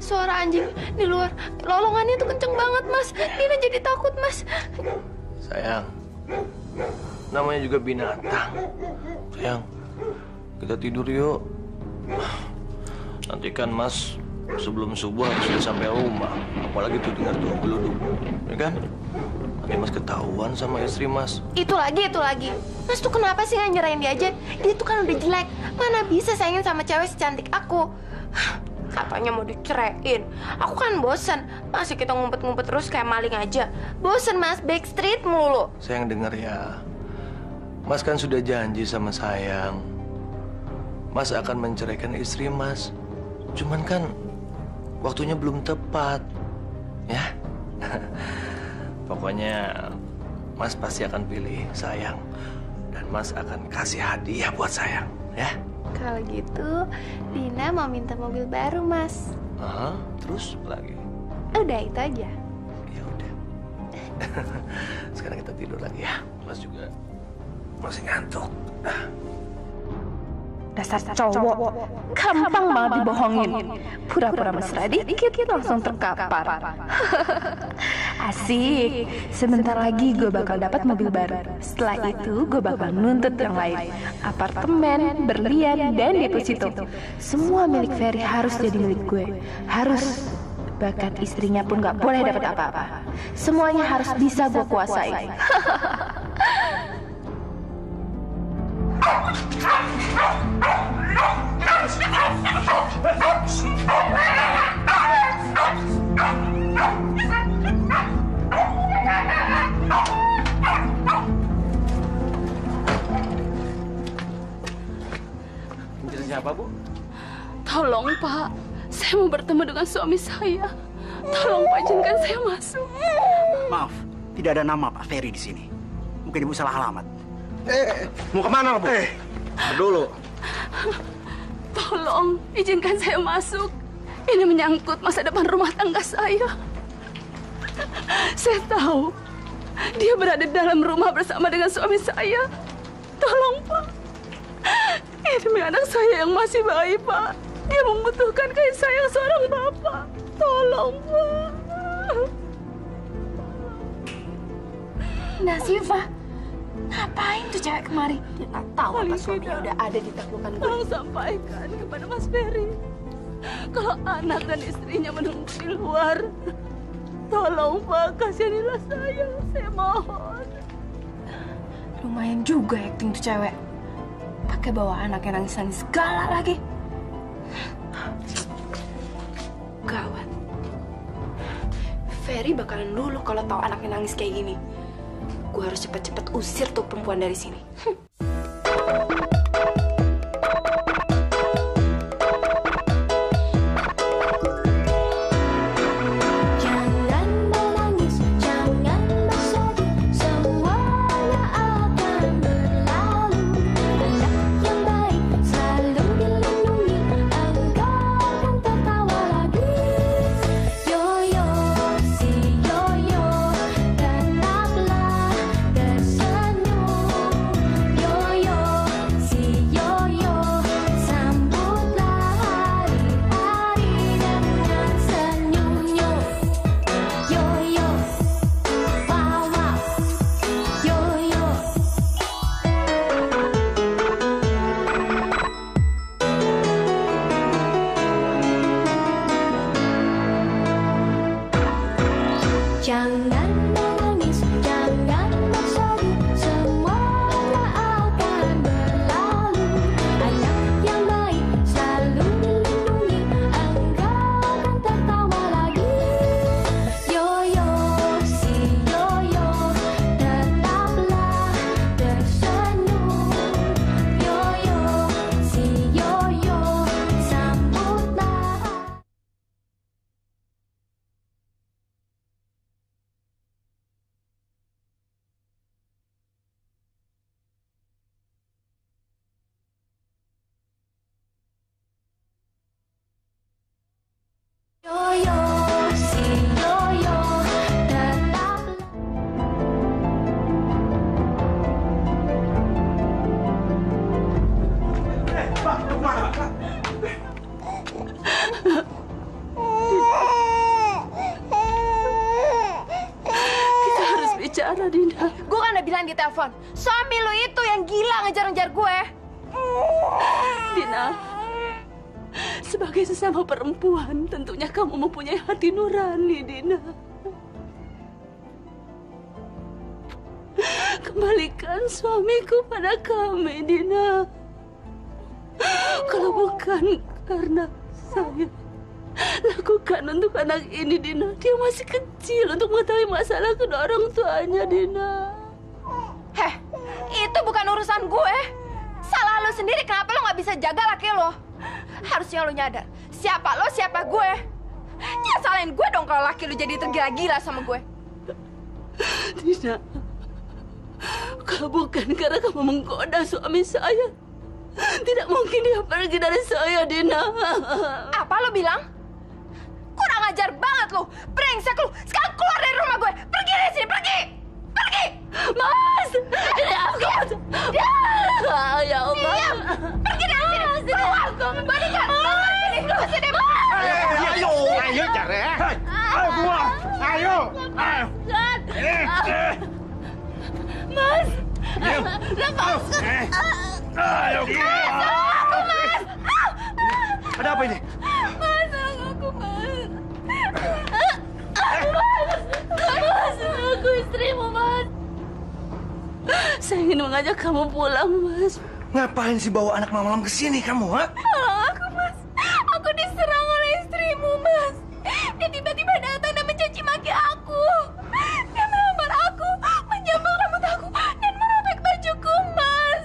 suara anjing di luar lolongannya tuh kenceng banget, Mas. Dina jadi takut, Mas. Sayang, namanya juga binatang. Sayang, kita tidur yuk. Nanti kan Mas sebelum subuh harus sudah sampai rumah. Apalagi tuh dengar tuh geluduk, ya kan? Nanti Mas ketahuan sama istri Mas. Itu lagi. Mas tuh kenapa sih nggak nyerahin dia aja? Dia tuh kan udah jelek. Mana bisa sayangin sama cewek secantik aku? Katanya mau diceraiin. Aku kan bosen. Masih kita ngumpet-ngumpet terus kayak maling aja. Bosen, Mas. Backstreet mulu. Sayang dengar ya. Mas kan sudah janji sama sayang. Mas akan menceraikan istri Mas. Cuman kan waktunya belum tepat. Ya. Pokoknya Mas pasti akan pilih sayang. Dan Mas akan kasih hadiah buat sayang, ya. Kalau gitu, Dina mau minta mobil baru, Mas. Terus apa lagi? Udah itu aja. Ya udah. Sekarang kita tidur lagi ya. Mas juga masih ngantuk. Dasar cowok, gampang banget dibohongin. Pura-pura mesra dikit langsung terkapar. Asik, sebentar lagi gue bakal dapat mobil baru. Setelah itu gue bakal nuntut yang lain. Apartemen, berlian, dan deposito. Semua milik Ferry harus jadi milik gue. Harus. Bahkan istrinya pun gak boleh dapat apa-apa. Semuanya harus bisa gue kuasai. Mencari siapa, Bu? Tolong, Pak. Saya mau bertemu dengan suami saya. Tolong, Pak, izinkan saya masuk. Maaf, tidak ada nama Pak Ferry di sini. Mungkin Ibu salah alamat. Mau kemana, Bu? Dulu. Tolong, izinkan saya masuk. Ini menyangkut masa depan rumah tangga saya. Saya tahu dia berada dalam rumah bersama dengan suami saya. Tolong, Pak. Ini demi anak saya yang masih bayi, Pak. Dia membutuhkan kasih sayang seorang bapak. Tolong, Pak. Nasifa, ngapain tuh cewek kemari? Dia nggak tahu apa suaminya udah ada di taklukan gue. Tolong sampaikan kepada Mas Ferry kalau anak dan istrinya menunggu di luar. Tolong, Pak, kasihanilah saya mohon. Lumayan juga acting tuh cewek. Pakai bawa anaknya nangis-nangis segala lagi. Gawat. Ferry bakalan luluh kalau tahu anaknya nangis kayak gini. Gue harus cepet-cepet usir tuh perempuan dari sini. Yo penjara, Dina. Gue kan udah bilang di telepon, suami lo itu yang gila ngejar-ngejar gue. Dina, sebagai sesama perempuan, tentunya kamu mempunyai hati nurani, Dina. Kembalikan suamiku pada kami, Dina. Kalau bukan karena saya lakukan untuk anak ini, Dina, dia masih kecil untuk mengetahui masalah kedua orang tuanya, Dina. Heh, itu bukan urusan gue. Salah lo sendiri, kenapa lo nggak bisa jaga laki lo? Harusnya lo nyadar, siapa lo, siapa gue. Ya salahin gue dong kalau laki lo jadi tergila-gila sama gue. Dina, kalau bukan karena kamu menggoda suami saya, tidak mungkin dia pergi dari saya, Dina. Apa lo bilang? Kurang ajar banget lo, brengsek lo. Sekarang keluar dari rumah gue, pergi dari sini, pergi, pergi. Mas, ini aku. Ya Allah. Diam, pergi dari sini, keluar. Balikan, sini, keluar sini. Ayo cari. Ayo buang. Ayo. Mas, lepaskan. Ayo buang. Aku, Mas. Ada apa ini? Mas, aku, Mas. Mas, aku istrimu, Mas. Saya ingin mengajak kamu pulang, Mas. Ngapain sih bawa anak malam ke sini kamu, ha? Tolong aku, Mas. Aku diserang oleh istrimu, Mas. Dia tiba-tiba datang dan mencaci maki aku. Dia melamar aku, menyambal rambut aku, dan merobek bajuku, Mas.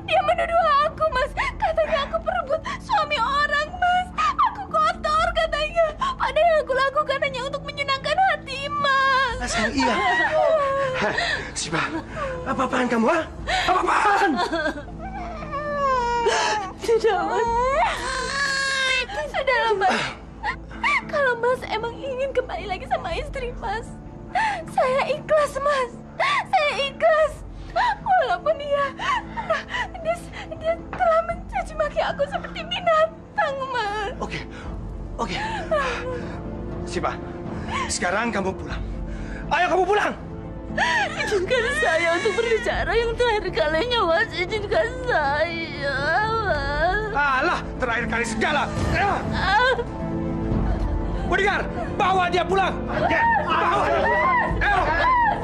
Dia menuduh aku, Mas. Katanya aku perebut suami orang, Mas. Aku kotor, katanya. Padahal yang aku lakukan hanya untuk menyenangkan hati, Mas. Asal iya. Hah, Sipa, apa-apaan kamu, ha? Apa-apaan? Tidak, Mas. Sudahlah, Mas. Kalau Mas emang ingin kembali lagi sama istri Mas, saya ikhlas, Mas. Saya ikhlas. Walaupun dia telah mencaci maki aku seperti binatang, Mas. Oke. Sipa, sekarang kamu pulang. Ayo kamu pulang. Izinkan saya untuk berbicara yang terakhir kalinya, Mas. Izinkan saya, Mas. Alah, terakhir kali segala. Bodyguard, bawa dia pulang. Ya, bawa. Ayo,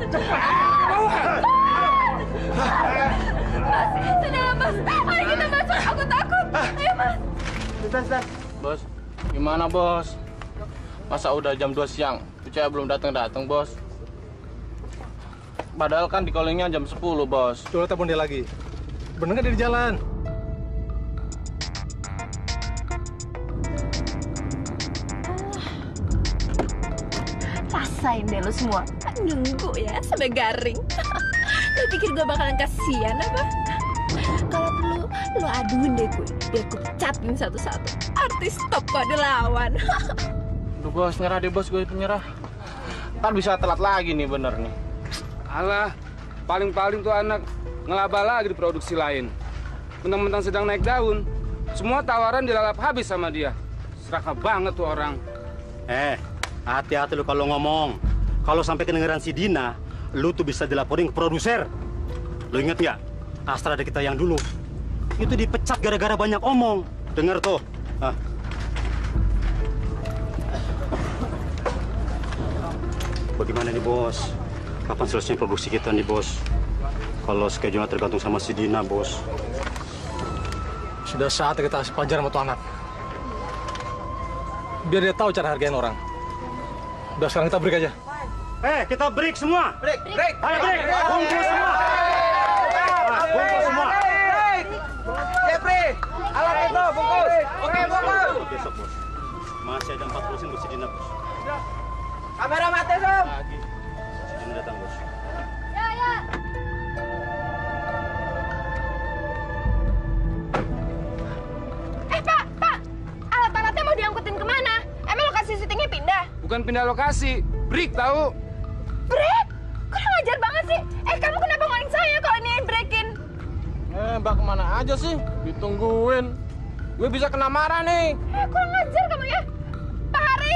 cepat. Bawa. Sudahlah, Mas. Ayo kita masuk. Aku takut. Ayo, Mas. Bos, gimana bos? Masa udah jam 2 siang, tuh cewek belum datang, bos. Padahal kan di callingnya jam 10, bos. Coba telepon dia lagi. Bener nggak dia di jalan? Rasain deh lo semua. Nunggu ya sampai garing. Lo pikir gue bakalan kasihan apa? Kalau perlu lo aduin deh gue, biar gue pecatin satu-satu. Artis top kode lawan. Aduh bos, nyerah deh bos, gue penyerah. Ntar bisa telat lagi nih, bener nih. Alah, paling-paling tuh anak ngelaba lagi di produksi lain. Mentang-mentang sedang naik daun, semua tawaran dilalap habis sama dia. Serakah banget tuh orang. Hati-hati lu kalau ngomong. Kalau sampai kedengeran si Dina, lu tuh bisa dilaporin ke produser. Lu inget nggak? Astra ada kita yang dulu. Itu dipecat gara-gara banyak omong. Dengar tuh. Bagaimana nih bos? Kapan selesai produksi kita nih bos? Kalau schedule tergantung sama si Dina bos. Sudah saatnya kita kasih pelajaran sama tuh anak. Biar dia tahu cara hargain orang. Udah, sekarang kita break aja. Kita break semua. Break. Ayo break. Kumpul semua. Kumpul semua. Jeffrey, alat itu bungkus. Oke, bungkus. Besok bos. Masih ada 40% buat si Dina bos. Kamera mati, Som. Si Dina datang bos. Ya. Pak. Alat-alatnya mau diangkutin kemana? Emang lokasi syutingnya pindah? Bukan pindah lokasi, break tahu. Break? Kurang ajar banget sih. Kamu kenapa ngomongin saya kalau ini breakin? Mbak kemana aja sih? Ditungguin. Gue bisa kena marah nih. Kurang ajar kamu ya. Pak Hari,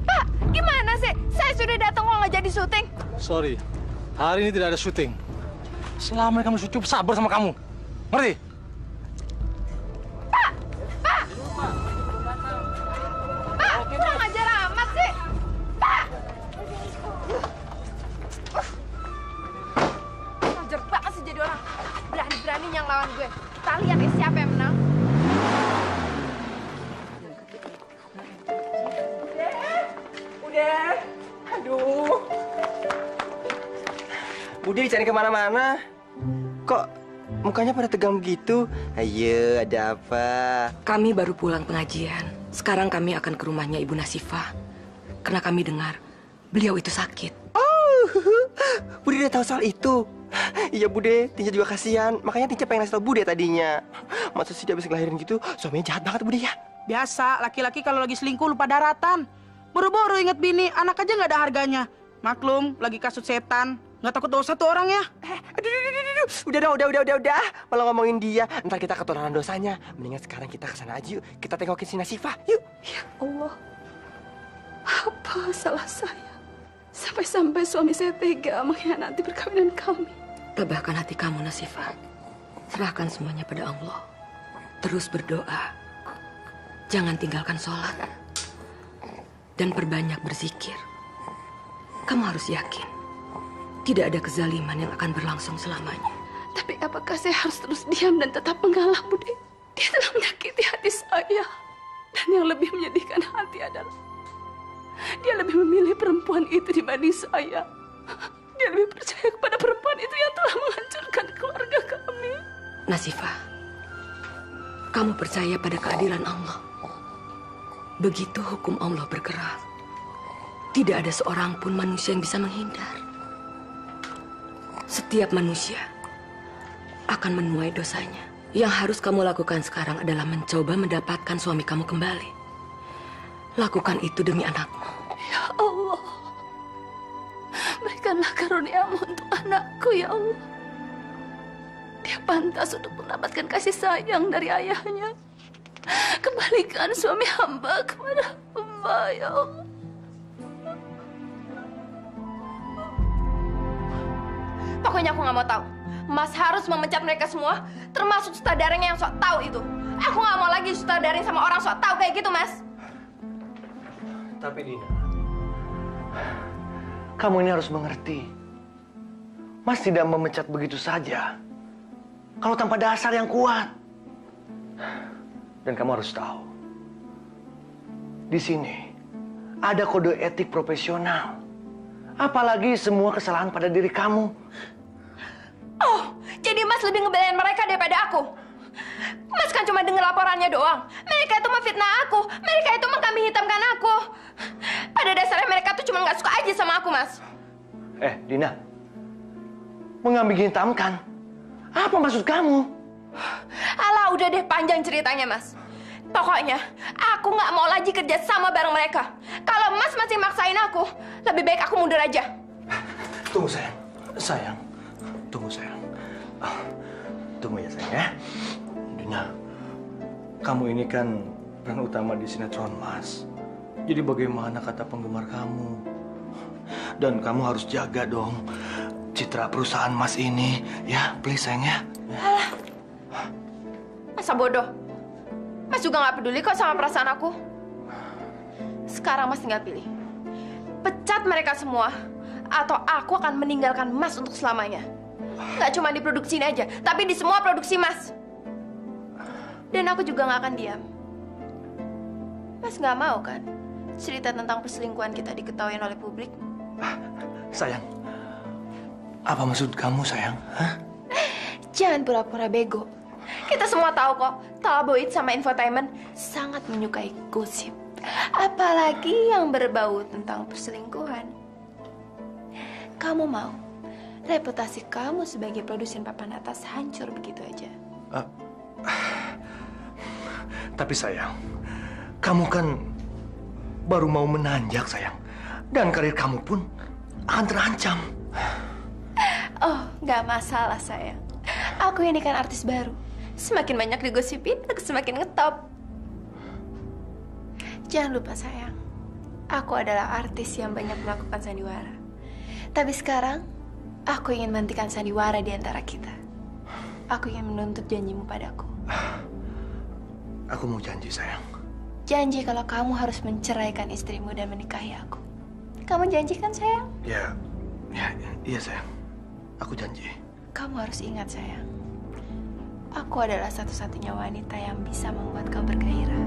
Pak, gimana sih? Saya sudah datang kok nggak jadi syuting. Sorry, Hari ini tidak ada syuting. Selama ini kamu cukup sabar sama kamu. Ngerti? Pak, kurang ajar amat sih. Pak! Ajar banget sih jadi orang. Berani-beraninya ngelawan gue. Kita lihat ya siapa yang menang. Udah. Aduh. Budi cari kemana-mana. Kok mukanya pada tegang begitu? Ayo, ada apa? Kami baru pulang pengajian. Sekarang kami akan ke rumahnya Ibu Nasifah. Karena kami dengar beliau itu sakit. Oh, Bude udah tahu soal itu. Iya Bude, Tinja juga kasihan. Makanya Tinja pengen ngasih tau Bude tadinya. Masa sih dia habis ngelahirin gitu, suaminya jahat banget Bude ya? Biasa, laki-laki kalau lagi selingkuh lupa daratan. Buru-buru inget bini, anak aja nggak ada harganya. Maklum, lagi kasut setan. Nggak takut dosa tuh orang ya? Aduh. Udah. Malah ngomongin dia, ntar kita ketularan dosanya. Mendingan sekarang kita kesana aja yuk. Kita tengokin si Nasifah, yuk. Ya Allah, apa salah saya? Sampai-sampai suami saya tega mengkhianati perkawinan kami. Tabahkan hati kamu, Nasifah. Serahkan semuanya pada Allah. Terus berdoa. Jangan tinggalkan sholat. Dan perbanyak berzikir. Kamu harus yakin. Tidak ada kezaliman yang akan berlangsung selamanya. Tapi apakah saya harus terus diam dan tetap mengalah, Bude? Dia telah menyakiti hati saya. Dan yang lebih menyedihkan hati adalah dia lebih memilih perempuan itu dibanding saya. Dia lebih percaya kepada perempuan itu yang telah menghancurkan keluarga kami. Nasifah, kamu percaya pada keadilan Allah. Begitu hukum Allah bergerak, tidak ada seorang pun manusia yang bisa menghindar. Setiap manusia akan menuai dosanya. Yang harus kamu lakukan sekarang adalah mencoba mendapatkan suami kamu kembali. Lakukan itu demi anakmu. Ya Allah, berikanlah karunia-Mu untuk anakku, ya Allah. Dia pantas untuk mendapatkan kasih sayang dari ayahnya. Kembalikan suami hamba kepada hamba, ya Allah. Pokoknya aku nggak mau tahu. Mas harus memecat mereka semua, termasuk sutradaranya yang sok tahu itu. Aku nggak mau lagi sutradarin sama orang sok tahu kayak gitu, Mas. Tapi Dina, kamu ini harus mengerti. Mas tidak memecat begitu saja. Kalau tanpa dasar yang kuat. Dan kamu harus tahu, di sini ada kode etik profesional. Apalagi semua kesalahan pada diri kamu. Oh, jadi Mas lebih ngebelain mereka daripada aku. Mas kan cuma denger laporannya doang. Mereka itu memfitnah aku. Mereka itu mengkambing hitamkan aku. Pada dasarnya mereka tuh cuma nggak suka aja sama aku, Mas. Dina, mengambing hitamkan? Apa maksud kamu? Alah, udah deh panjang ceritanya, Mas. Pokoknya, aku nggak mau lagi kerja sama bareng mereka. Kalau Mas masih maksain aku, lebih baik aku mundur aja. Tunggu, sayang. Sayang, tunggu, sayang. Tunggu ya, sayang ya. Dina, kamu ini kan peran utama di sinetron Mas. Jadi bagaimana kata penggemar kamu? Dan kamu harus jaga dong citra perusahaan Mas ini. Ya, please sayang ya. Alah, masa bodoh. Mas juga nggak peduli kok sama perasaan aku. Sekarang Mas tinggal pilih. Pecat mereka semua, atau aku akan meninggalkan Mas untuk selamanya. Nggak cuma di produksi ini aja, tapi di semua produksi Mas. Dan aku juga nggak akan diam. Mas nggak mau kan cerita tentang perselingkuhan kita diketahui oleh publik? Sayang, apa maksud kamu, sayang? Hah? Jangan pura-pura bego. Kita semua tahu kok, tabloid sama infotainment sangat menyukai gosip. Apalagi yang berbau tentang perselingkuhan. Kamu mau reputasi kamu sebagai produsen papan atas hancur begitu aja? Tapi sayang, kamu kan baru mau menanjak, sayang. Dan karir kamu pun akan terancam. Oh, nggak masalah, sayang. Aku ini kan artis baru. Semakin banyak digosipin, aku semakin ngetop. Jangan lupa, sayang. Aku adalah artis yang banyak melakukan sandiwara. Tapi sekarang, Aku ingin menghentikan sandiwara di antara kita. Aku ingin menuntut janjimu padaku. Aku mau janji, sayang. Janji kalau kamu harus menceraikan istrimu dan menikahi aku. Kamu janjikan, sayang? Iya, sayang. Aku janji. Kamu harus ingat, sayang. Aku adalah satu-satunya wanita yang bisa membuat kamu bergairah.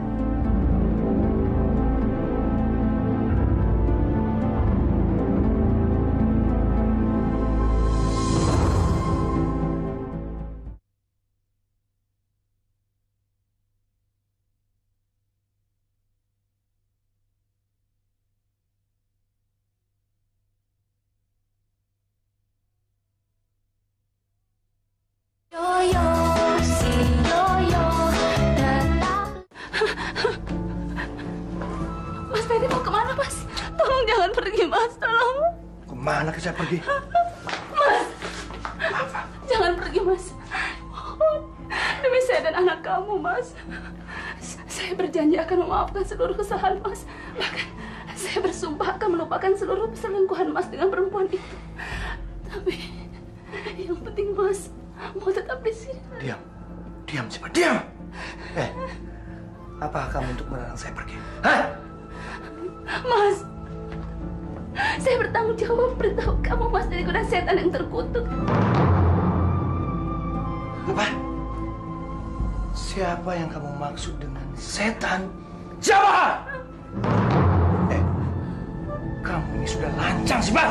Mas Ferry mau kemana, Mas? Tolong jangan pergi, Mas. Tolong. Kemana ke saya pergi? Mas, jangan pergi, Mas. Demi saya dan anak kamu, Mas. Saya berjanji akan memaafkan seluruh kesalahan Mas. Bahkan saya bersumpah akan melupakan seluruh perselingkuhan Mas dengan perempuan itu. Tapi yang penting Mas mau tetap di sini. Diam, Siva, diam. Apa kamu untuk melarang saya pergi? Hah? Mas, saya bertanggung jawab beritahu kamu Mas dari godaan setan yang terkutuk. Apa? Siapa yang kamu maksud dengan setan? Siapa? Kamu ini sudah lancang, Siva.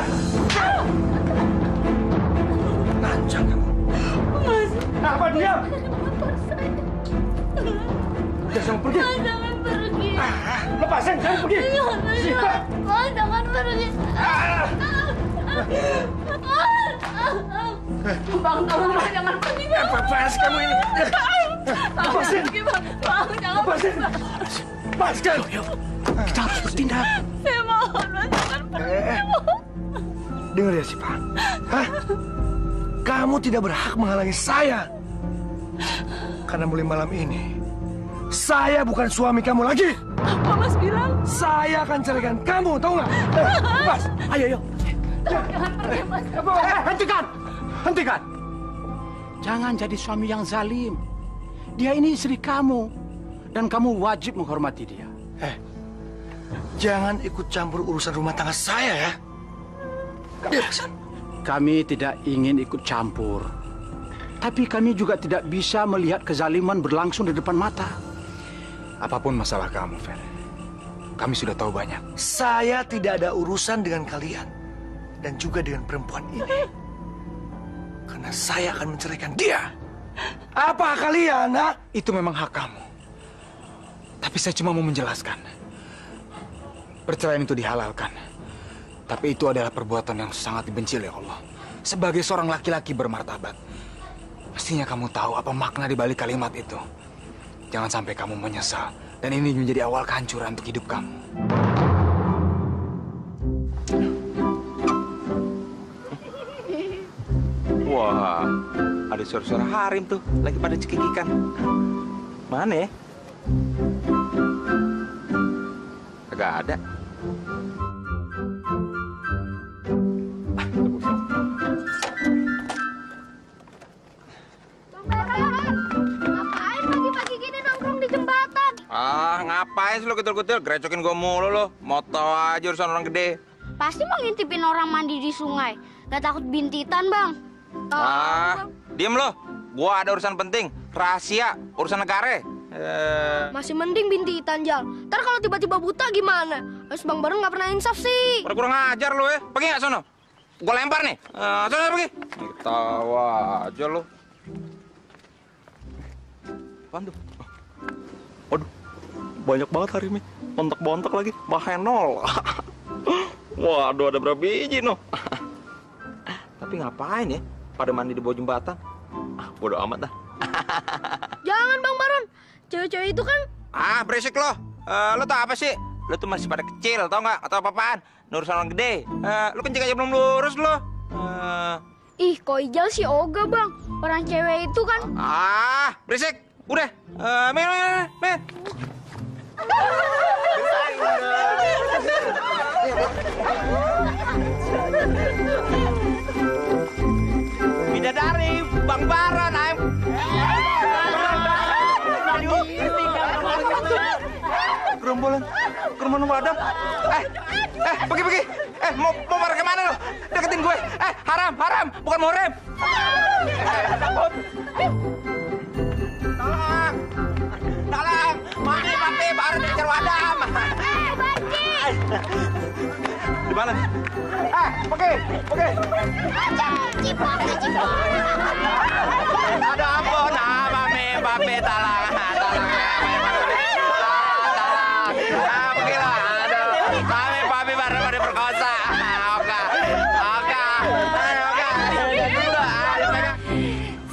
Lancang kamu. Mas. Apa diam? Udah jangan pergi. Mas, jangan pergi. Lepasin, jangan pergi. Siva. Mas, jangan pergi. Bang, tolong Bang, jangan pergi Bang. Apaan sih kamu ini? Lepasin. Bang, jangan lepasin. Lepaskan. Yuk, kita harus bertindak. Saya mohon Mas, jangan pergi. Dengar ya, Siva. Hah? Kamu tidak berhak menghalangi saya. Karena mulai malam ini, saya bukan suami kamu lagi. Apa Mas bilang? Saya akan ceraikan kamu, tahu nggak? Mas, ayo. Jangan pergi Mas. Hentikan. Jangan jadi suami yang zalim. Dia ini istri kamu. Dan kamu wajib menghormati dia. Jangan ikut campur urusan rumah tangga saya ya. Kami tidak ingin ikut campur. Tapi kami juga tidak bisa melihat kezaliman berlangsung di depan mata. Apapun masalah kamu, Fer. Kami sudah tahu banyak. Saya tidak ada urusan dengan kalian. Dan juga dengan perempuan ini. Karena saya akan menceraikan dia. Apa kalian, ha? Itu memang hak kamu. Tapi saya cuma mau menjelaskan. Perceraian itu dihalalkan. Tapi itu adalah perbuatan yang sangat dibenci oleh Allah. Sebagai seorang laki-laki bermartabat, pastinya kamu tahu apa makna di balik kalimat itu. Jangan sampai kamu menyesal. Dan ini menjadi awal kehancuran untuk hidup kamu. Wah, ada suara-suara harim tuh. Lagi pada cekikikan. Mana ya? Agak ada. Ngapain pagi-pagi gini nongkrong di jembatan? Ngapain sih lo kutil-kutil? Gerecokin gue mulu lo. Mau tau aja urusan orang gede. Pasti mau ngintipin orang mandi di sungai. Gak takut bintitan, Bang? Diem lo. Gua ada urusan penting. Rahasia. Urusan negara. Masih mending bintitan, Jal. Ntar kalau tiba-tiba buta gimana? Terus Bang Bareng gak pernah insaf sih. Udah kurang ajar lo ya. Pergi gak sono? Gue lempar nih. Sono pergi. Tawa aja lo. Apaan tuh? Waduh, banyak banget harimnya. Bontok-bontok lagi. Bahenol. Waduh, ada berapa biji no? Tapi ngapain ya? Pada mandi di bawah jembatan. Bodoh amat dah. Jangan, Bang Baron. Cewek-cewek itu kan... Berisik lo. Lo tau apa sih? Lo tuh masih pada kecil, tau nggak? Atau apa-apaan? Urusan orang gede. Lo kencing aja belum lurus lo. Ih, kok Ijal sih Oga, Bang. Orang cewek itu kan... Berisik. Udah. Men. Bolan. Ke rumah nunggu Adam. Pergi. Mau marah kemana lo? Deketin gue. Haram, bukan muhrim. Takut. Tolong. Mati, baru dikejar Adam. Di mana? Pergi. Cipok. Ada ampun, Mami, tolong. Pergilah. Aduh, Mami baru diperkosa. Oka.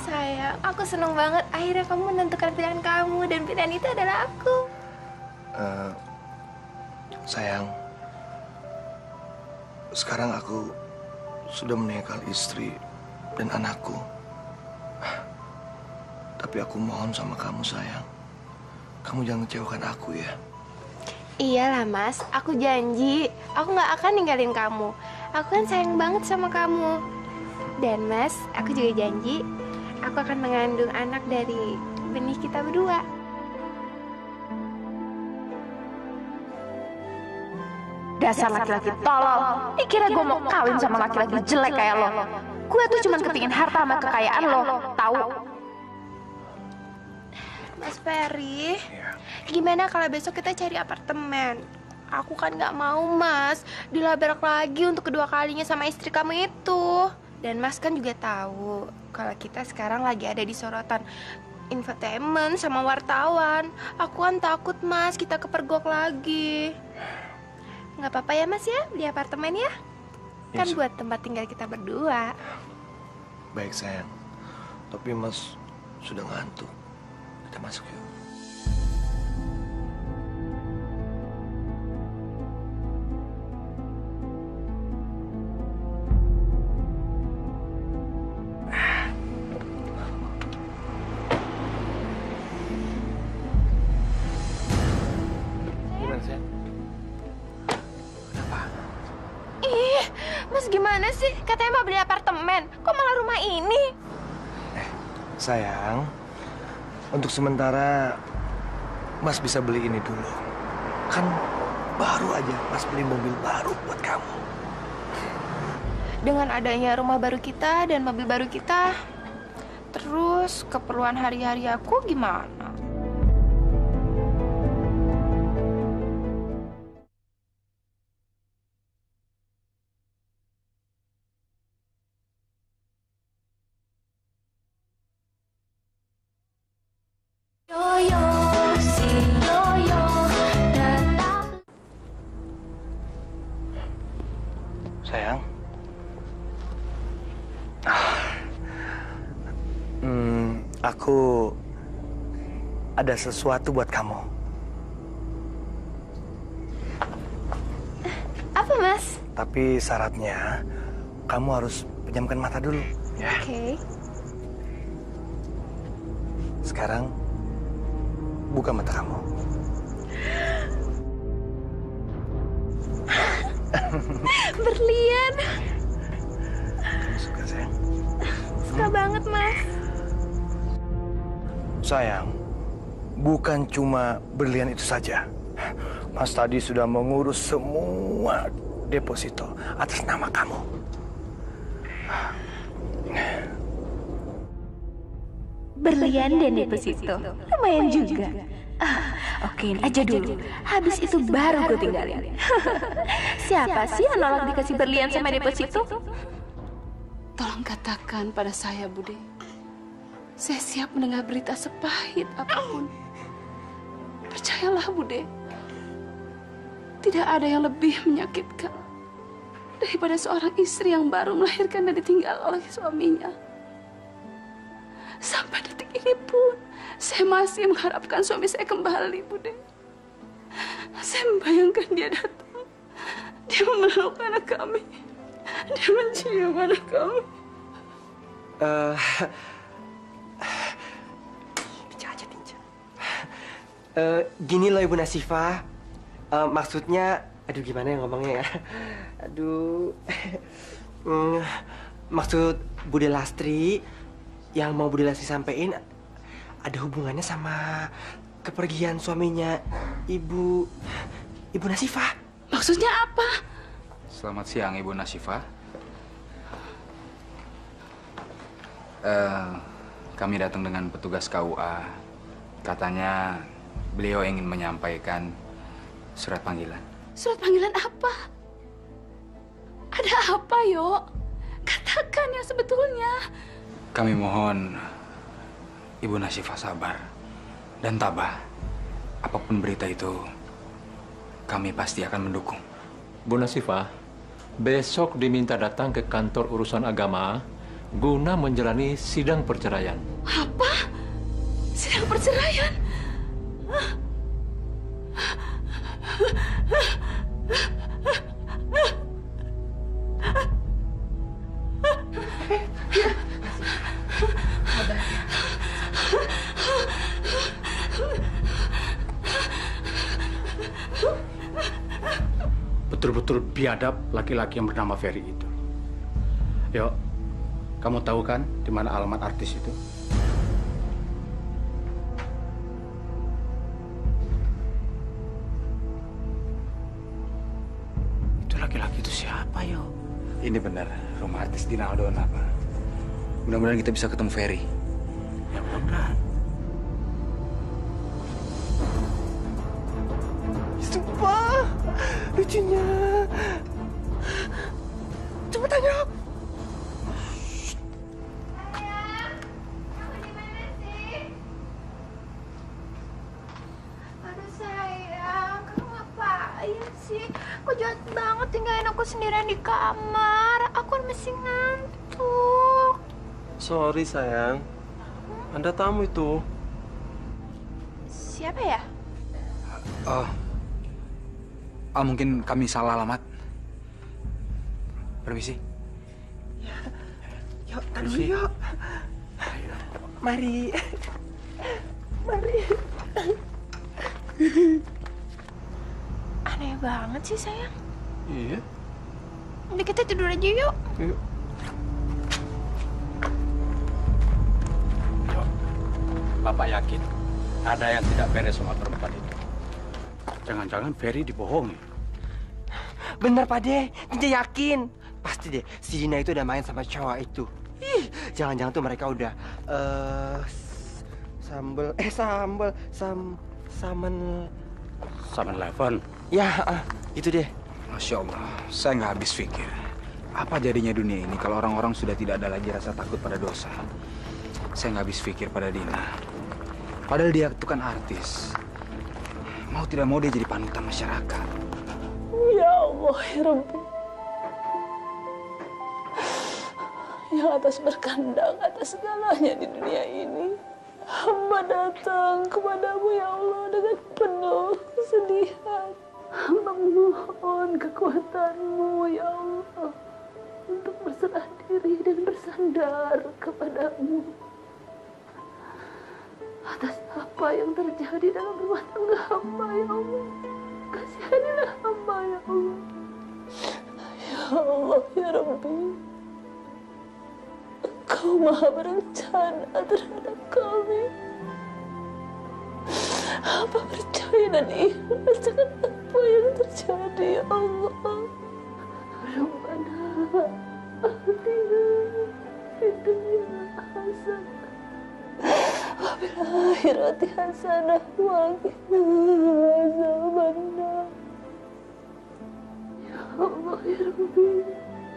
Sayang, aku seneng banget akhirnya kamu menentukan pilihan kamu dan pilihan itu adalah aku. Sayang, sekarang aku sudah meninggal istri dan anakku. Tapi aku mohon sama kamu, sayang. Kamu jangan kecewakan aku ya. Iyalah mas, aku janji aku nggak akan ninggalin kamu. Aku kan sayang banget sama kamu. Dan mas, aku juga janji aku akan mengandung anak dari benih kita berdua. Dasar laki-laki tolol. Dikira gue mau kawin sama laki-laki jelek kayak lo. Gue tuh cuma kepingin harta sama kekayaan lo, tahu? Mas Ferry, gimana kalau besok kita cari apartemen? Aku kan nggak mau mas dilabrak lagi untuk kedua kalinya sama istri kamu itu. Dan mas kan juga tahu kalau kita sekarang lagi ada di sorotan infotainment sama wartawan. Aku kan takut mas kita kepergok lagi. Nggak apa-apa ya mas ya beli apartemen ya? Kan buat tempat tinggal kita berdua. Baik sayang, tapi mas sudah ngantuk. Kita masuk yuk. Mas gimana sih? Katanya mau beli apartemen, kok malah rumah ini? Sayang, untuk sementara mas bisa beli ini dulu. Kan baru aja mas beli mobil baru buat kamu. Dengan adanya rumah baru kita dan mobil baru kita, terus keperluan hari-hari aku gimana? Sayang, aku ada sesuatu buat kamu. Apa mas? Tapi syaratnya kamu harus pejamkan mata dulu, ya. Oke. Sekarang buka mata kamu. Berlian. Kamu suka sayang? Suka banget mas. Sayang, bukan cuma berlian itu saja. Mas tadi sudah mengurus semua deposito atas nama kamu. Berlian dan deposito, lumayan juga. Okein aja dulu. Habis itu baru gue tinggalin. Siapa sih yang nolak dikasih berlian sama deposito? Tolong katakan pada saya, Bude. Saya siap mendengar berita sepahit apapun. Percayalah, Bude. Tidak ada yang lebih menyakitkan daripada seorang istri yang baru melahirkan dan ditinggal oleh suaminya. Sampai detik ini pun, saya masih mengharapkan suami saya kembali, Bude. Saya membayangkan dia datang. Dia memeluk anak kami. Dia mencium anak kami. Gini loh Ibu Nasifah. Maksudnya, aduh gimana ya ngomongnya ya? Aduh. Maksud Bude Lastri yang mau Bude Lastri sampein ada hubungannya sama kepergian suaminya Ibu Nasifah. Maksudnya apa? Selamat siang, Ibu Nasifah. Kami datang dengan petugas KUA. Katanya beliau ingin menyampaikan surat panggilan. Surat panggilan apa? Ada apa, Yo? Katakan yang sebetulnya. Kami mohon Ibu Nasifah sabar dan tabah. Apapun berita itu, kami pasti akan mendukung. Bu Nasifah, besok diminta datang ke kantor urusan agama guna menjalani sidang perceraian. Apa? Sidang perceraian? Betul-betul biadab laki-laki yang bernama Ferry itu. Yuk, kamu tahu kan di mana alamat artis itu? Itu laki-laki itu siapa, Yo? Ini benar, rumah artis Dina Aldona, Pak. Mudah-mudahan kita bisa ketemu Ferry. Ya, mudah-mudahan. Sumpah, lucunya. Coba tanya. Aduh sayang, kamu ngapain sih? Kok jahat banget tinggalin aku sendirian di kamar? Aku kan masih ngantuk. Sorry sayang, Anda tamu itu. Siapa ya? Mungkin kami salah alamat. Permisi. Yuk, dulu yuk. Mari. Mari. Aneh banget sih sayang. Iya. Udah kita tidur aja yuk. Yuk. Bapak yakin ada yang tidak beres sama perempuan itu. Jangan-jangan Ferry dibohongi. Bener, Pak De. Tinja yakin. Pasti deh, si Dina itu udah main sama cowok itu. Ih, jangan-jangan tuh mereka udah Saman Eleven. Ya, itu deh. Masya Allah, saya nggak habis pikir. Apa jadinya dunia ini kalau orang-orang sudah tidak ada lagi rasa takut pada dosa? Saya nggak habis pikir pada Dina. Padahal dia itu kan artis. Mau tidak mau dia jadi panutan masyarakat. Ya Allah, ya Rabbi. Yang atas berkehendak atas segalanya di dunia ini. Hamba datang kepadamu ya Allah dengan penuh kesedihan. Hamba mohon kekuatanmu ya Allah untuk berserah diri dan bersandar kepadamu. Atas apa yang terjadi dalam rumah tangga hamba ya Allah. Kasihanilah hamba ya Allah. Ya Allah ya Rabbi. Engkau maha berencana terhadap kami. Hamba percaya dan ikhlas dengan apa yang terjadi ya Allah. Rabbana atina fid dunya hasanah wa fil akhirati hasanah wa qina azabannar. Ya Allah ya Rabbi,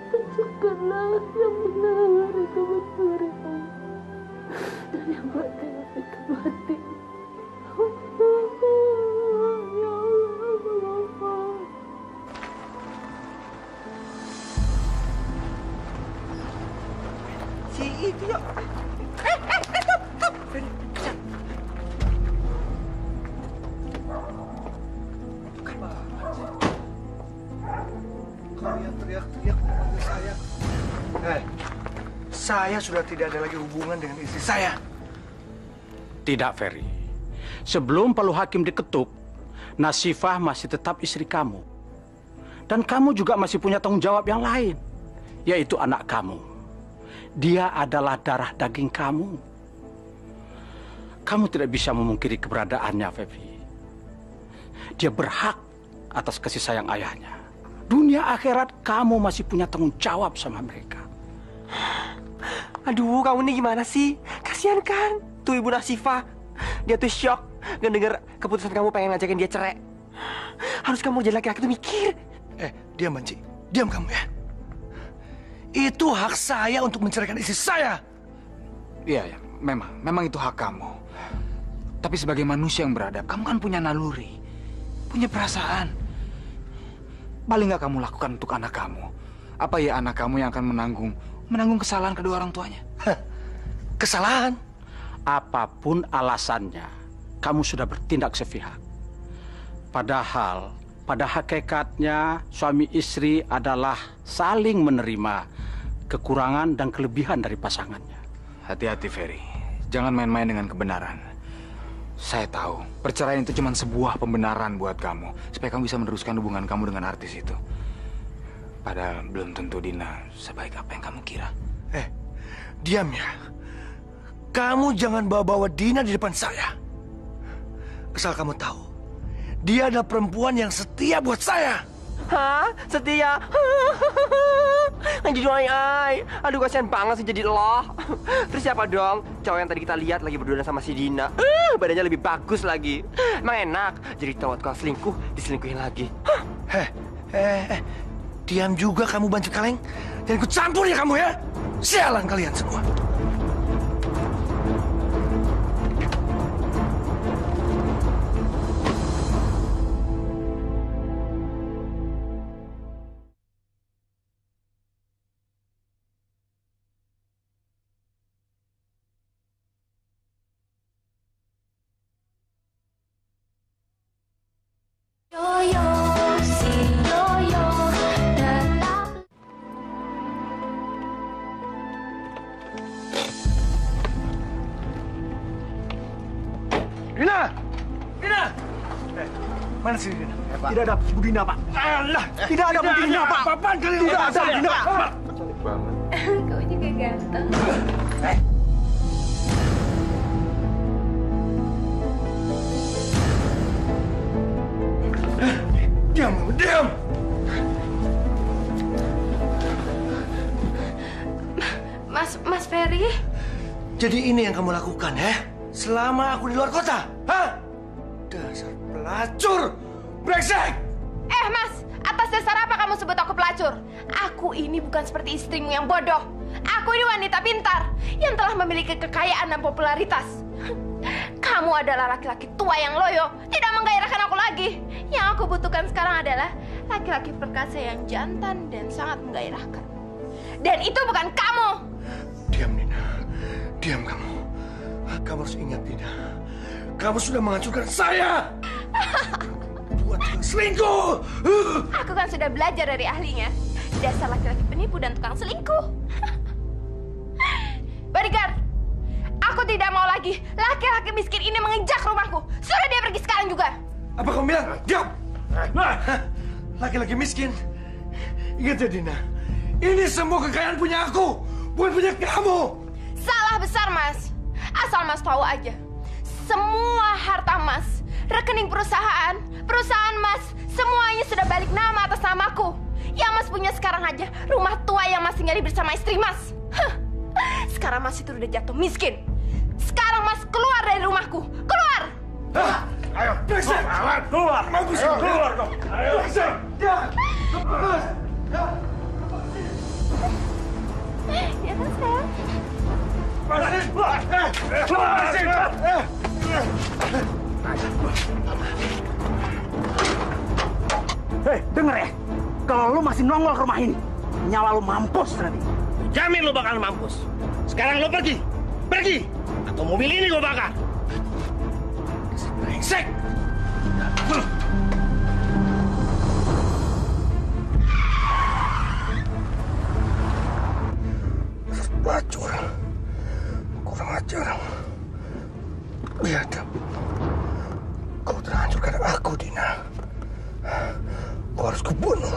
tunjukkanlah yang benar itu benar ya Allah, dan yang batil itu batil. Si itu yuk. Stop. Ferry, kejar. Kalian teriak-teriak memanggil saya. Saya sudah tidak ada lagi hubungan dengan istri saya. Tidak, Ferry. Sebelum Palu Hakim diketuk, Nasifah masih tetap istri kamu. Dan kamu juga masih punya tanggung jawab yang lain, yaitu anak kamu. Dia adalah darah daging kamu. kamu tidak bisa memungkiri keberadaannya, Fevi. Dia berhak atas kasih sayang ayahnya. Dunia akhirat kamu masih punya tanggung jawab sama mereka. Aduh, kamu ini gimana sih? Kasihan kan? Tuh Ibu Nasifah. Dia tuh shock ngedenger keputusan kamu pengen ngajakin dia cerai. Harus kamu jadi laki-laki tuh mikir. Diam Banci. Diam kamu ya. Itu hak saya untuk menceraikan istri saya. Iya, memang itu hak kamu. Tapi sebagai manusia yang beradab, kamu kan punya naluri, punya perasaan. Paling nggak kamu lakukan untuk anak kamu. Apa ya anak kamu yang akan menanggung kesalahan kedua orang tuanya? Kesalahan? Apapun alasannya, kamu sudah bertindak sepihak. Padahal, pada hakikatnya suami istri adalah saling menerima kekurangan dan kelebihan dari pasangannya. Hati-hati, Ferry. Jangan main-main dengan kebenaran. Saya tahu, perceraian itu cuma sebuah pembenaran buat kamu, supaya kamu bisa meneruskan hubungan kamu dengan artis itu. Padahal belum tentu Dina sebaik apa yang kamu kira. Diam ya. Kamu jangan bawa-bawa Dina di depan saya. Asal kamu tahu, dia adalah perempuan yang setia buat saya. Hah? Setia? Jadi ay. Aduh, kasihan banget sih jadi lo. Terus siapa dong cowok yang tadi kita lihat lagi berdua sama si Dina? Badannya lebih bagus lagi. Emang enak jadi cowok kalau selingkuh diselingkuhin lagi. Diam juga kamu Banci Kaleng. Jangan ikut campur ya kamu ya. Sialan kalian semua. Dina! Mana sih Dina? Tidak ada Bu Dina, Pak. Alah, tidak ada Bu Dina, Pak. Apaan kalian? Tidak ada Dina. Cantik banget. Kau juga ganteng. Diam! Mas Ferry? Jadi ini yang kamu lakukan ya? Selama aku di luar kota? Hah? Dasar pelacur! Brengsek! Mas, atas dasar apa kamu sebut aku pelacur? Aku ini bukan seperti istrimu yang bodoh. Aku ini wanita pintar yang telah memiliki kekayaan dan popularitas. Kamu adalah laki-laki tua yang loyo, tidak menggairahkan aku lagi. Yang aku butuhkan sekarang adalah laki-laki perkasa yang jantan dan sangat menggairahkan. Dan itu bukan kamu. Diam, Dina. Diam kamu. Kamu harus ingat, Dina. Kamu sudah menghancurkan saya. Buat tukang selingkuh. Aku kan sudah belajar dari ahlinya. Dasar laki-laki penipu dan tukang selingkuh. Bodyguard, aku tidak mau lagi laki-laki miskin ini menginjak rumahku. Suruh dia pergi sekarang juga. Apa kamu bilang? Diam! Laki-laki miskin. Ingat ya, Dina. Ini semua kekayaan punya aku, bukan punya kamu. Salah besar, Mas. Asal Mas tahu aja. Semua harta Mas, rekening perusahaan Mas, semuanya sudah balik nama atas namaku. Yang Mas punya sekarang aja rumah tua yang Mas tinggali bersama istri Mas. Sekarang Mas itu udah jatuh miskin. Sekarang Mas keluar dari rumahku. Keluar! Ayo, keluar! Mampus keluar dong! Ayo, Ya kan, sayang? Hei, denger ya. Kalau lu masih nongol ke rumah ini, nyawa lu mampus nanti. Jamin lu bakal mampus. Sekarang lu pergi. Pergi. Atau mobil ini gua bakar. Brengsek! Pelacur. Kurang ajar. Biadab. Kau telah hancurkan aku, Dina. Kau harus kubunuh.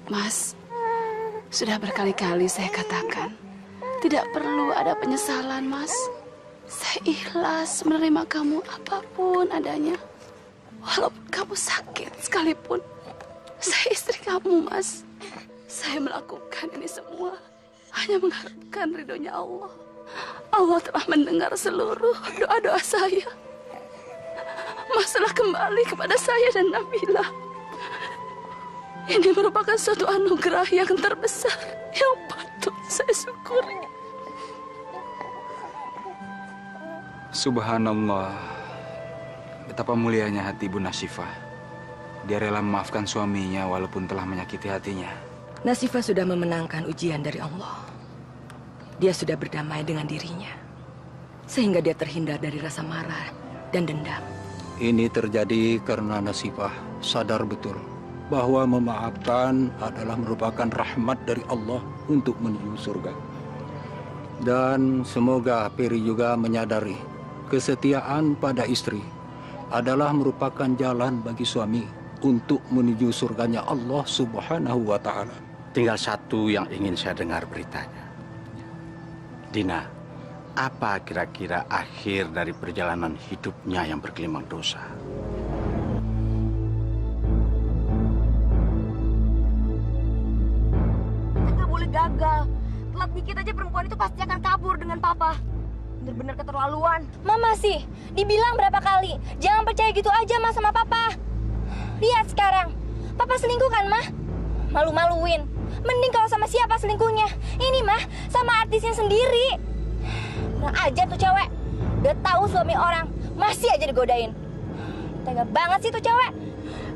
Mas, sudah berkali-kali saya katakan, tidak perlu ada penyesalan, Mas. Saya ikhlas menerima kamu apapun adanya. Walaupun kamu sakit sekalipun, saya istri kamu, Mas. Saya melakukan ini semua hanya mengharapkan ridhonya Allah. Allah telah mendengar seluruh doa-doa saya. Mas telah kembali kepada saya dan Nabila. Ini merupakan suatu anugerah yang terbesar yang patut saya syukuri. Subhanallah, betapa mulianya hati Ibu Nasifah. Dia rela memaafkan suaminya walaupun telah menyakiti hatinya. Nasifah sudah memenangkan ujian dari Allah. Dia sudah berdamai dengan dirinya, sehingga dia terhindar dari rasa marah dan dendam. Ini terjadi karena Nasifah sadar betul bahwa memaafkan adalah merupakan rahmat dari Allah untuk menuju surga. Dan semoga Peri juga menyadari kesetiaan pada istri adalah merupakan jalan bagi suami untuk menuju surganya Allah Subhanahu wa Ta'ala. Tinggal satu yang ingin saya dengar beritanya. Dina, apa kira-kira akhir dari perjalanan hidupnya yang bergelimang dosa? Nggak boleh gagal. Telat dikit aja perempuan itu pasti akan kabur dengan papa. Bener-bener keterlaluan. Mama sih, dibilang berapa kali, jangan percaya gitu aja Ma sama papa. Lihat sekarang, papa selingkuh kan Ma? Malu-maluin. Mending kalau sama siapa selingkuhnya. Ini mah sama artisnya sendiri. Kurang aja tuh cewek. Udah tahu suami orang, masih aja digodain. Tega banget sih tuh cewek.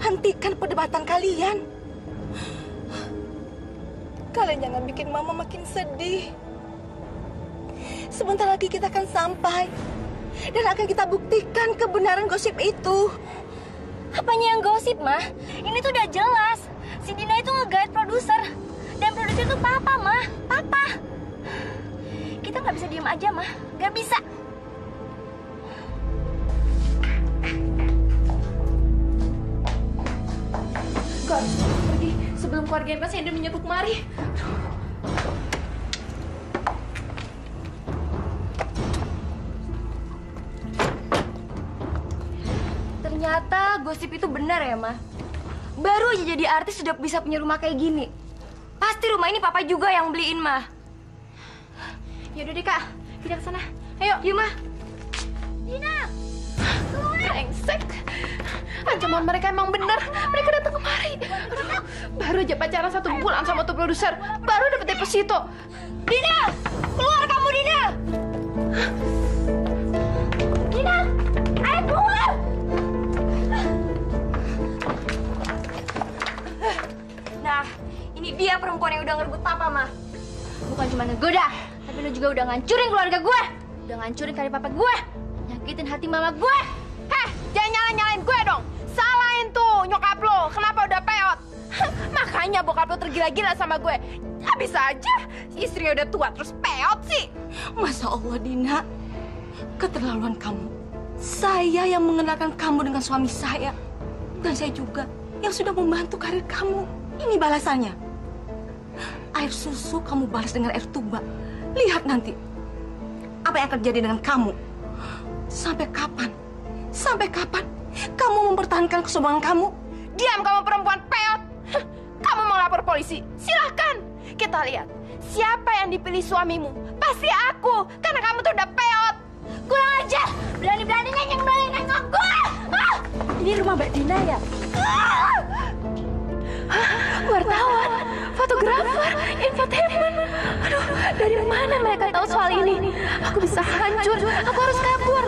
Hentikan perdebatan kalian. Kalian jangan bikin mama makin sedih. Sebentar lagi kita akan sampai. Dan akan kita buktikan kebenaran gosip itu. Apanya yang gosip, Mah? Ini tuh udah jelas. Si Dina itu nge-guide produser. Dan produser itu papa, Mah. Papa. Kita nggak bisa diem aja, Mah. Nggak bisa. Gue harus pergi sebelum keluarga pasien menyebut kemari. Ternyata gosip itu benar ya, Ma. Baru aja jadi artis sudah bisa punya rumah kayak gini. Pasti rumah ini papa juga yang beliin, Ma. Yaudah deh, Kak. Kita ke sana. Ayo. Yuk, Ma. Dina! Brengsek. Ancaman mereka emang bener. Mereka datang kemari. Aduh, baru aja pacaran 1 bulan sama tuh produser. Baru dapet deposito. Dina! Keluar kamu, Dina! Dina! Ayo keluar! Nah, ini dia perempuan yang udah ngerebut papa, Ma. Bukan cuma ngegoda, tapi lu juga udah ngancurin keluarga gue. Udah ngancurin karir papa gue. Nyakitin hati mama gue. Heh, jangan nyalain gue dong. Salahin tuh nyokap lo. Kenapa udah peot? Makanya bokap lo tergila-gila sama gue. Ya bisa aja. Istrinya udah tua terus peot sih. Masya Allah, Dina. Keterlaluan kamu. Saya yang mengenalkan kamu dengan suami saya. Dan saya juga yang sudah membantu karir kamu. Ini balasannya. Air susu kamu balas dengan air tuba. Lihat nanti. Apa yang akan terjadi dengan kamu? Sampai kapan? Sampai kapan kamu mempertahankan kesombongan kamu? Diam kamu perempuan peot. Kamu mau lapor polisi? Silahkan. Kita lihat. Siapa yang dipilih suamimu? Pasti aku. Karena kamu tuh udah peot. Kurang ajar. Berani-beraninya nyenggol gue. Ah! Ini rumah Mbak Dina ya? Wartawan, fotografer, infotainment. Aduh, dari mana mereka tahu soal ini? Aku bisa hancur. Aku harus kabur.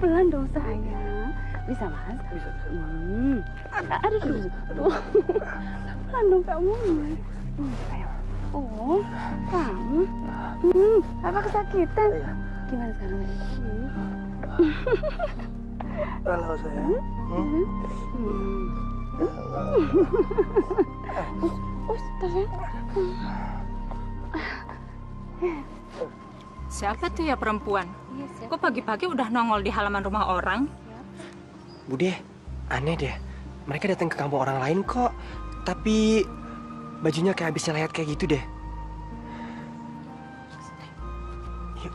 pelan dong sayang. Bisa mas? Bisa. Aduh. Pelan dong kamu. Sayang. Oh, kamu. Apa kesakitan? Gimana sekarang? Halo sayang. Siapa tuh ya perempuan? Kok pagi-pagi udah nongol di halaman rumah orang? Bude, aneh deh. Mereka datang ke kampung orang lain kok. Tapi bajunya kayak habis nyelayat kayak gitu deh. Yuk.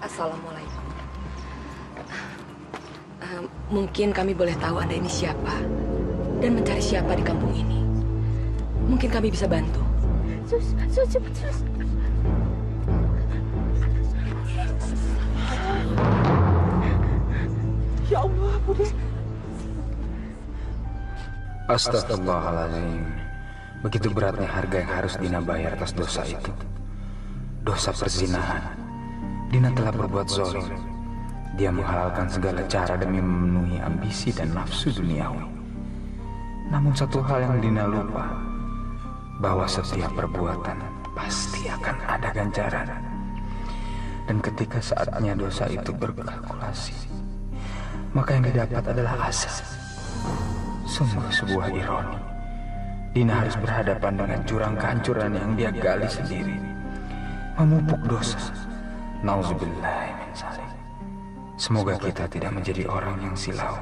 Assalamualaikum. Mungkin kami boleh tahu Anda ini siapa dan mencari siapa di kampung ini. Mungkin kami bisa bantu. Sus. Ya Allah, Bude. Astagfirullahaladzim. Begitu beratnya harga yang harus Dina bayar atas dosa itu. Dosa perzinahan. Dina telah berbuat zalim. Dia menghalalkan segala cara demi memenuhi ambisi dan nafsu duniawi. Namun satu hal yang Dina lupa, bahwa setiap perbuatan pasti akan ada ganjaran. Dan ketika saatnya dosa itu berkalkulasi, maka yang didapat adalah azab. Sungguh sebuah ironi. Dina harus berhadapan dengan jurang kehancuran yang dia gali sendiri. Memupuk dosa. Nauzubillah min dzalik. Semoga kita tidak menjadi orang yang silau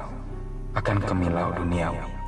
akan kemilau duniawi.